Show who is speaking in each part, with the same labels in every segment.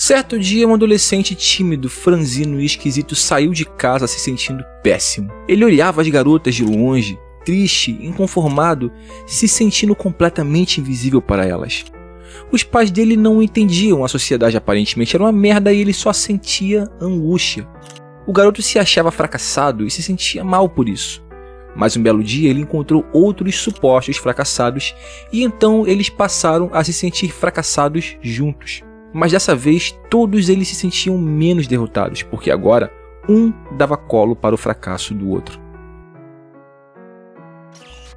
Speaker 1: Certo dia, um adolescente tímido, franzino e esquisito saiu de casa se sentindo péssimo. Ele olhava as garotas de longe, triste, inconformado, se sentindo completamente invisível para elas. Os pais dele não entendiam a sociedade, aparentemente era uma merda e ele só sentia angústia. O garoto se achava fracassado e se sentia mal por isso. Mas um belo dia ele encontrou outros supostos fracassados e então eles passaram a se sentir fracassados juntos. Mas dessa vez todos eles se sentiam menos derrotados, porque agora um dava colo para o fracasso do outro.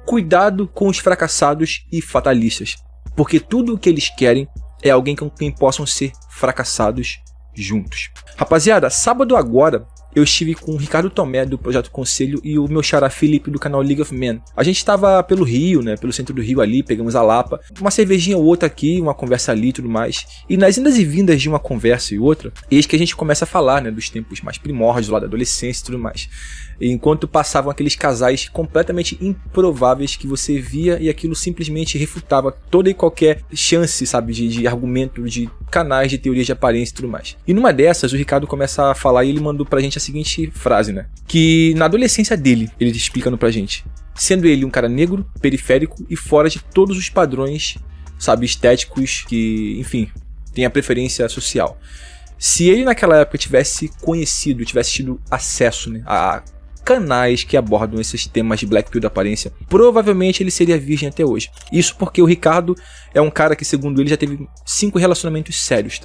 Speaker 1: Cuidado com os fracassados e fatalistas, porque tudo o que eles querem é alguém com quem possam ser fracassados juntos. Rapaziada, sábado agora eu estive com o Ricardo Tomé do Projeto Conselho e o meu xará Felipe do canal League of Men. A gente estava pelo Rio, pelo centro do Rio ali, pegamos a Lapa, uma cervejinha ou outra aqui, uma conversa ali e tudo mais. E nas indas e vindas de uma conversa e outra, eis que a gente começa a falar, dos tempos mais primórdios lá da adolescência e tudo mais. Enquanto passavam aqueles casais completamente improváveis que você via e aquilo simplesmente refutava toda e qualquer chance, sabe, de argumento, de canais, de teorias de aparência e tudo mais. E numa dessas, o Ricardo começa a falar e ele mandou pra gente a seguinte frase, que na adolescência dele, ele explicando pra gente, sendo ele um cara negro, periférico e fora de todos os padrões, sabe, estéticos que, enfim, tem a preferência social. Se ele naquela época tivesse conhecido, tivesse tido acesso, a canais que abordam esses temas de Black Pill da aparência, provavelmente ele seria virgem até hoje. Isso porque o Ricardo é um cara que, segundo ele, já teve 5 relacionamentos sérios,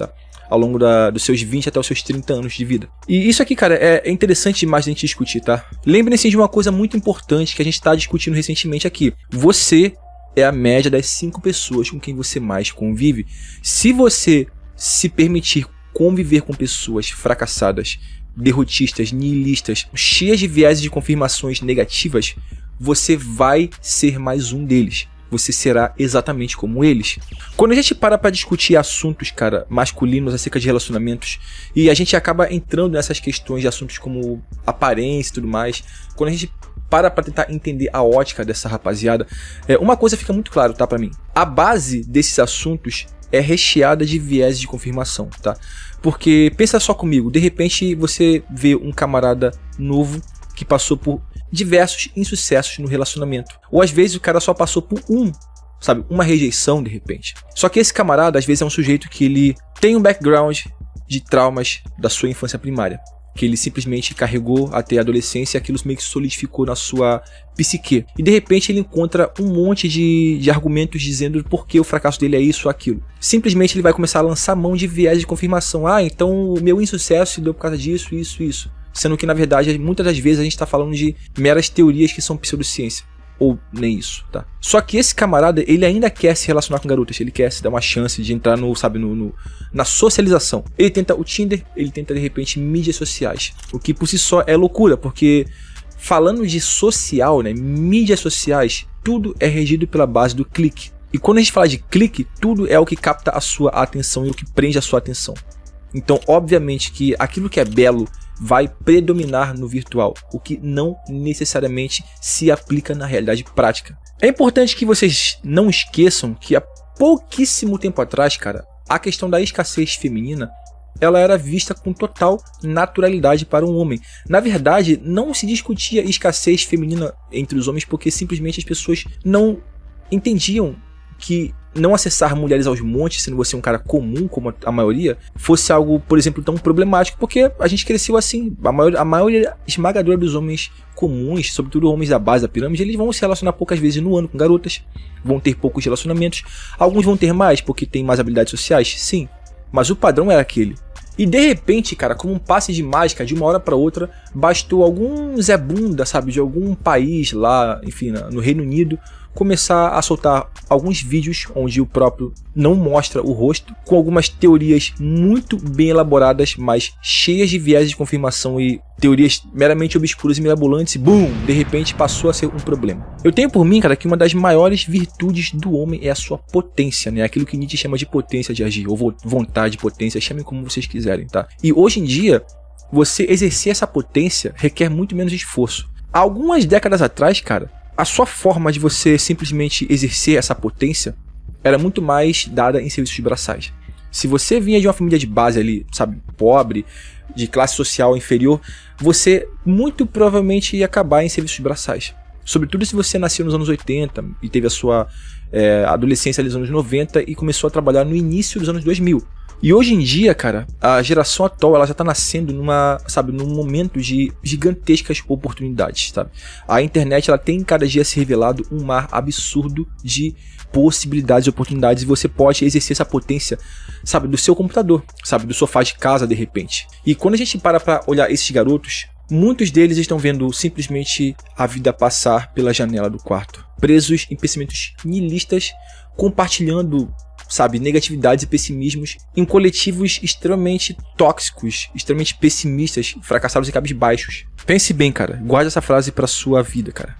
Speaker 1: ao longo dos seus 20 até os seus 30 anos de vida. E isso aqui, cara, é interessante demais a gente discutir, Lembrem-se de uma coisa muito importante que a gente está discutindo recentemente aqui. Você é a média das 5 pessoas com quem você mais convive. Se você se permitir conviver com pessoas fracassadas, derrotistas, nihilistas, cheias de viés de confirmações negativas, você vai ser mais um deles. Você será exatamente como eles. Quando a gente para discutir assuntos, masculinos acerca de relacionamentos, e a gente acaba entrando nessas questões de assuntos como aparência e tudo mais, quando a gente para tentar entender a ótica dessa rapaziada, uma coisa fica muito claro, pra mim. A base desses assuntos é recheada de viés de confirmação, Porque, pensa só comigo, de repente você vê um camarada novo que passou por diversos insucessos no relacionamento. Ou às vezes o cara só passou por uma rejeição de repente. Só que esse camarada às vezes é um sujeito que ele tem um background de traumas da sua infância primária, que ele simplesmente carregou até a adolescência e aquilo meio que solidificou na sua psique. E de repente ele encontra um monte de argumentos dizendo por que o fracasso dele é isso ou aquilo. Simplesmente ele vai começar a lançar mão de viés de confirmação. Então o meu insucesso se deu por causa disso, isso. Sendo que na verdade muitas das vezes a gente está falando de meras teorias que são pseudociência. Ou nem isso, Só que esse camarada, ele ainda quer se relacionar com garotas, ele quer se dar uma chance de entrar na socialização. Ele tenta o Tinder, ele tenta de repente mídias sociais, o que por si só é loucura, porque falando de social, mídias sociais, tudo é regido pela base do clique. E quando a gente fala de clique, tudo é o que capta a sua atenção e o que prende a sua atenção. Então, obviamente que aquilo que é belo vai predominar no virtual, o que não necessariamente se aplica na realidade prática. É importante que vocês não esqueçam que há pouquíssimo tempo atrás, a questão da escassez feminina, ela era vista com total naturalidade para um homem. Na verdade, não se discutia escassez feminina entre os homens porque simplesmente as pessoas não entendiam que não acessar mulheres aos montes, sendo você um cara comum, como a maioria, fosse algo, por exemplo, tão problemático, porque a gente cresceu assim. A maioria esmagadora dos homens comuns, sobretudo homens da base da pirâmide, eles vão se relacionar poucas vezes no ano com garotas, vão ter poucos relacionamentos. Alguns vão ter mais, porque tem mais habilidades sociais, sim, mas o padrão era aquele. E de repente, como um passe de mágica, de uma hora para outra, bastou algum Zé Bunda, de algum país lá, enfim, no Reino Unido, começar a soltar alguns vídeos onde o próprio não mostra o rosto, com algumas teorias muito bem elaboradas, mas cheias de viés de confirmação e teorias meramente obscuras e mirabolantes, e boom, de repente passou a ser um problema. Eu tenho por mim, que uma das maiores virtudes do homem é a sua potência, aquilo que Nietzsche chama de potência de agir, ou vontade, potência, chamem como vocês quiserem, E hoje em dia, você exercer essa potência requer muito menos esforço. Há algumas décadas atrás, a sua forma de você simplesmente exercer essa potência era muito mais dada em serviços braçais. Se você vinha de uma família de base ali, sabe, pobre, de classe social inferior, você muito provavelmente ia acabar em serviços braçais. Sobretudo se você nasceu nos anos 80 e teve a sua adolescência ali nos anos 90 e começou a trabalhar no início dos anos 2000. E hoje em dia, cara, a geração atual, ela já tá nascendo num momento de gigantescas oportunidades, sabe? A internet, ela tem cada dia se revelado um mar absurdo de possibilidades e oportunidades, e você pode exercer essa potência, sabe, do seu computador, sabe, do sofá de casa, de repente. E quando a gente para pra olhar esses garotos, muitos deles estão vendo simplesmente a vida passar pela janela do quarto, presos em pensamentos nihilistas, compartilhando, sabe, negatividades e pessimismos em coletivos extremamente tóxicos, extremamente pessimistas, fracassados e cabisbaixos. Pense bem, cara, guarde essa frase pra sua vida, cara.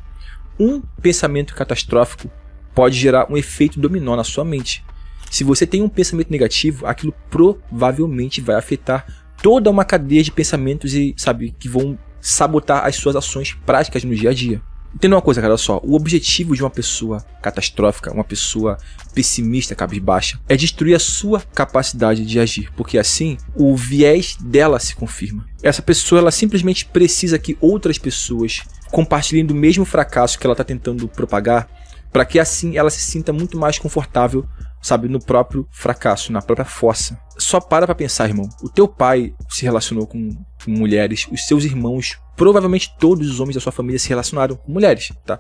Speaker 1: Um pensamento catastrófico pode gerar um efeito dominó na sua mente. Se você tem um pensamento negativo, aquilo provavelmente vai afetar toda uma cadeia de pensamentos e, sabe, que vão sabotar as suas ações práticas no dia a dia. Entenda uma coisa, cara, olha só. O objetivo de uma pessoa catastrófica, uma pessoa pessimista, cabisbaixa, é destruir a sua capacidade de agir, porque assim o viés dela se confirma. Essa pessoa, ela simplesmente precisa que outras pessoas compartilhem do mesmo fracasso que ela está tentando propagar, para que assim ela se sinta muito mais confortável, sabe, no próprio fracasso, na própria fossa. Só para pensar, irmão. O teu pai se relacionou com mulheres, os seus irmãos, provavelmente todos os homens da sua família se relacionaram com mulheres, tá?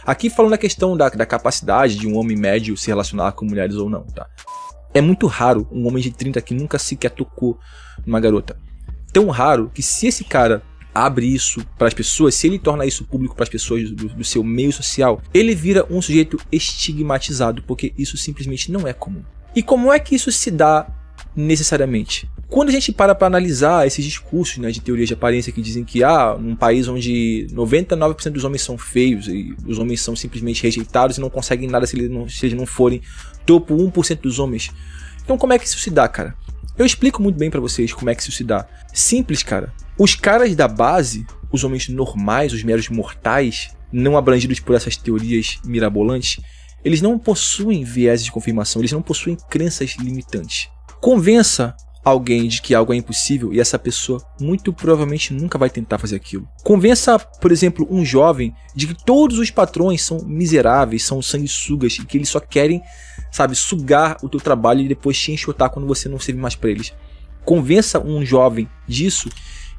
Speaker 1: Aqui falando da questão da capacidade de um homem médio se relacionar com mulheres ou não, tá? É muito raro um homem de 30 que nunca sequer tocou numa garota. Tão raro que se esse cara abre isso para as pessoas, se ele torna isso público para as pessoas do seu meio social, ele vira um sujeito estigmatizado, porque isso simplesmente não é comum. E como é que isso se dá necessariamente? Quando a gente para analisar esses discursos, né, de teoria de aparência que dizem que num país onde 99% dos homens são feios e os homens são simplesmente rejeitados e não conseguem nada se eles não forem topo 1% dos homens. Então como é que isso se dá, cara? Eu explico muito bem pra vocês como é que isso se dá. Simples, cara. Os caras da base, os homens normais, os meros mortais, não abrangidos por essas teorias mirabolantes, eles não possuem viés de confirmação, eles não possuem crenças limitantes. Convença alguém de que algo é impossível e essa pessoa muito provavelmente nunca vai tentar fazer aquilo. Convença, por exemplo, um jovem de que todos os patrões são miseráveis, são sanguessugas e que eles só querem, sabe, sugar o teu trabalho e depois te enxotar quando você não serve mais para eles. Convença um jovem disso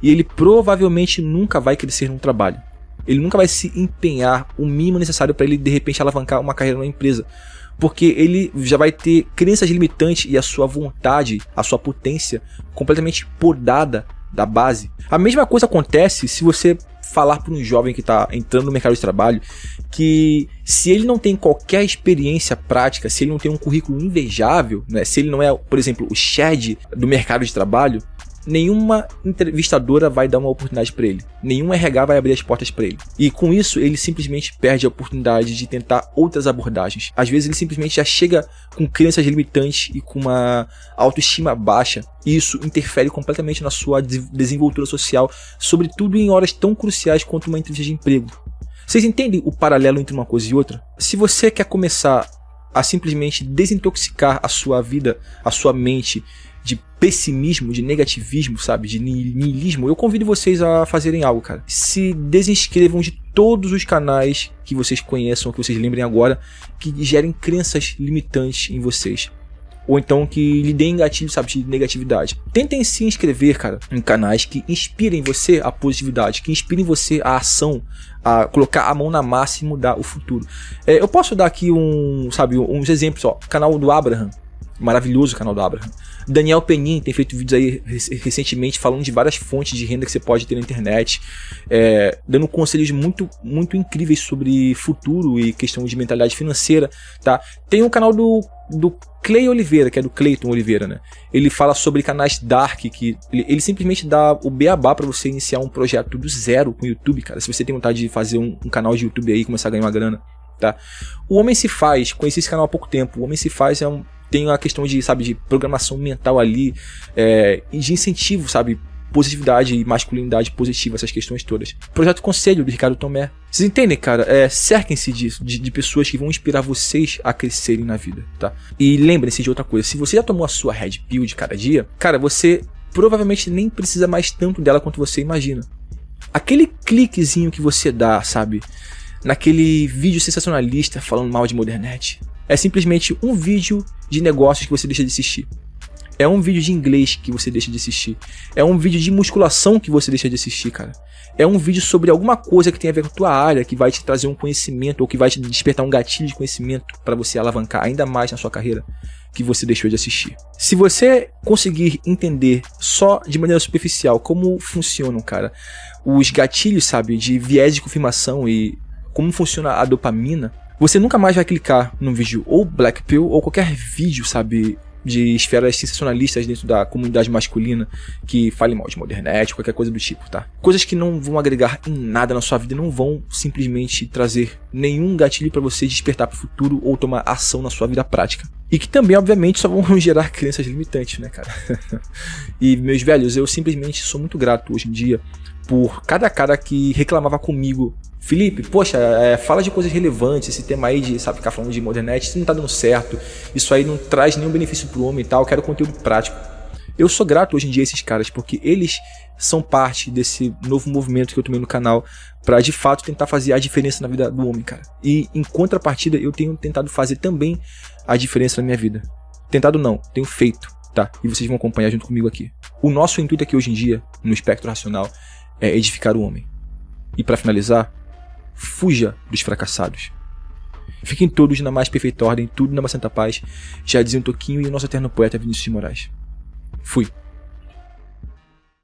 Speaker 1: e ele provavelmente nunca vai crescer num trabalho. Ele nunca vai se empenhar o mínimo necessário para ele de repente alavancar uma carreira numa empresa. Porque ele já vai ter crenças limitantes e a sua vontade, a sua potência completamente podada da base. A mesma coisa acontece se você falar para um jovem que está entrando no mercado de trabalho que se ele não tem qualquer experiência prática, se ele não tem um currículo invejável, né, se ele não é, por exemplo, o Chad do mercado de trabalho, nenhuma entrevistadora vai dar uma oportunidade para ele. Nenhum RH vai abrir as portas para ele. E com isso, ele simplesmente perde a oportunidade de tentar outras abordagens. Às vezes, ele simplesmente já chega com crenças limitantes e com uma autoestima baixa. E isso interfere completamente na sua desenvoltura social, sobretudo em horas tão cruciais quanto uma entrevista de emprego. Vocês entendem o paralelo entre uma coisa e outra? Se você quer começar a simplesmente desintoxicar a sua vida, a sua mente, de pessimismo, de negativismo, sabe, de niilismo, eu convido vocês a fazerem algo, cara. Se desinscrevam de todos os canais que vocês conheçam, que vocês lembrem agora, que gerem crenças limitantes em vocês. Ou então que lhe deem gatilho, sabe, de negatividade. Tentem se inscrever, cara, em canais que inspirem você a positividade, que inspirem você a ação, a colocar a mão na massa e mudar o futuro. Eu posso dar aqui uns exemplos, ó. Canal do Abraham. Maravilhoso o canal do Abraham. Daniel Penin tem feito vídeos aí recentemente falando de várias fontes de renda que você pode ter na internet, dando conselhos muito, muito incríveis sobre futuro e questão de mentalidade financeira, tá? Tem um canal do Clay Oliveira, que é do Clayton Oliveira, né? Ele fala sobre canais dark, que ele simplesmente dá o beabá para você iniciar um projeto do zero com o YouTube, cara. Se você tem vontade de fazer um canal de YouTube aí e começar a ganhar uma grana, tá? O Homem Se Faz, conheci esse canal há pouco tempo. O Homem Se Faz tem a questão de, sabe, de programação mental ali, e de incentivo, sabe, positividade e masculinidade positiva, essas questões todas. Projeto Conselho, do Ricardo Tomé. Vocês entendem, cara? Cerquem-se disso, de pessoas que vão inspirar vocês a crescerem na vida, tá? E lembrem-se de outra coisa, se você já tomou a sua Red Pill de cada dia, cara, você provavelmente nem precisa mais tanto dela quanto você imagina. Aquele cliquezinho que você dá, sabe, naquele vídeo sensacionalista falando mal de Modernet, é simplesmente um vídeo de negócios que você deixa de assistir. É um vídeo de inglês que você deixa de assistir. É um vídeo de musculação que você deixa de assistir, cara. É um vídeo sobre alguma coisa que tem a ver com a tua área, que vai te trazer um conhecimento ou que vai te despertar um gatilho de conhecimento para você alavancar ainda mais na sua carreira, que você deixou de assistir. Se você conseguir entender só de maneira superficial como funcionam, cara, os gatilhos, sabe, de viés de confirmação e como funciona a dopamina, você nunca mais vai clicar num vídeo ou Black Pill ou qualquer vídeo, sabe, de esferas sensacionalistas dentro da comunidade masculina que fale mal de Modernet, qualquer coisa do tipo, tá? Coisas que não vão agregar em nada na sua vida, não vão simplesmente trazer nenhum gatilho para você despertar para o futuro ou tomar ação na sua vida prática. E que também, obviamente, só vão gerar crenças limitantes, né, cara? E, meus velhos, eu simplesmente sou muito grato hoje em dia por cada cara que reclamava comigo: Felipe, poxa, fala de coisas relevantes, esse tema aí de, sabe, ficar falando de Modernet, isso não tá dando certo, isso aí não traz nenhum benefício pro homem e tal, eu quero conteúdo prático. Eu sou grato hoje em dia a esses caras, porque eles são parte desse novo movimento que eu tomei no canal pra, de fato, tentar fazer a diferença na vida do homem, cara. E, em contrapartida, eu tenho tentado fazer também a diferença na minha vida. Tentado não, tenho feito, tá? E vocês vão acompanhar junto comigo aqui. O nosso intuito aqui hoje em dia, no espectro racional, é edificar o homem. E pra finalizar, fuja dos fracassados. Fiquem todos na mais perfeita ordem, tudo na mais santa paz. Já dizia um Toquinho e o nosso eterno poeta Vinícius de Moraes. Fui.